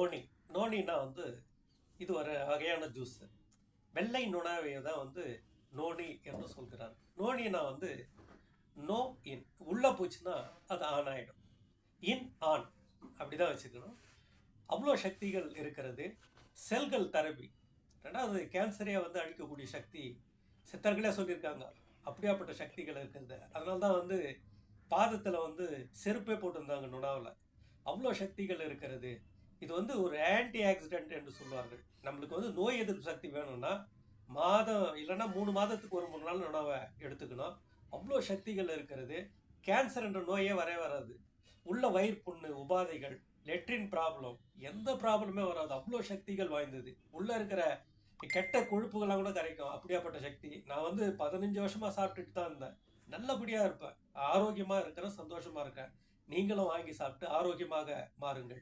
Noni. நோனின்னா வந்து இது ஒரு வகையான ஜூஸ். வெள்ளை நுணாவையை தான் வந்து நோனி என்று சொல்கிறார். நோனினா வந்து நோ இன் உள்ள போச்சுன்னா அது ஆன் ஆயிடும். இன் ஆன் அப்படிதான் வச்சுக்கணும். அவ்வளோ சக்திகள் இருக்கிறது. செல்கள் தெரபி, ரெண்டாவது கேன்சரே வந்து அழிக்கக்கூடிய சக்தி சித்தர்களே சொல்லியிருக்காங்க. அப்படியாப்பட்ட சக்திகள் இருக்கிறது. அதனால தான் வந்து பாதத்தில் வந்து செருப்பே போட்டிருந்தாங்க நுணாவில். அவ்வளோ சக்திகள் இருக்கிறது. இது வந்து ஒரு ஆன்டி ஆக்சிடென்ட் என்று சொல்வார்கள். நம்மளுக்கு வந்து நோய் எதிர்ப்பு சக்தி வேணும்னா மாதம் இல்லைன்னா 3 மாதத்துக்கு ஒரு 3 நாள் உணவை எடுத்துக்கணும். அவ்வளோ சக்திகள் இருக்கிறது. கேன்சர் என்ற நோயே வராது. உள்ள வயிறு புண்ணு, உபாதைகள், லெட்ரின் ப்ராப்ளம், எந்த ப்ராப்ளமே வராது. அவ்வளோ சக்திகள் வாய்ந்தது. உள்ள இருக்கிற கெட்ட கொழுப்புகள்லாம் கூட கரைக்கும். அப்படியாப்பட்ட சக்தி. நான் வந்து 15 வருஷமா சாப்பிட்டுட்டு தான் இருந்தேன். நல்லபடியா இருப்பேன். ஆரோக்கியமா இருக்கிறேன், சந்தோஷமா இருக்கேன். நீங்களும் வாங்கி சாப்பிட்டு ஆரோக்கியமாக மாறுங்கள்.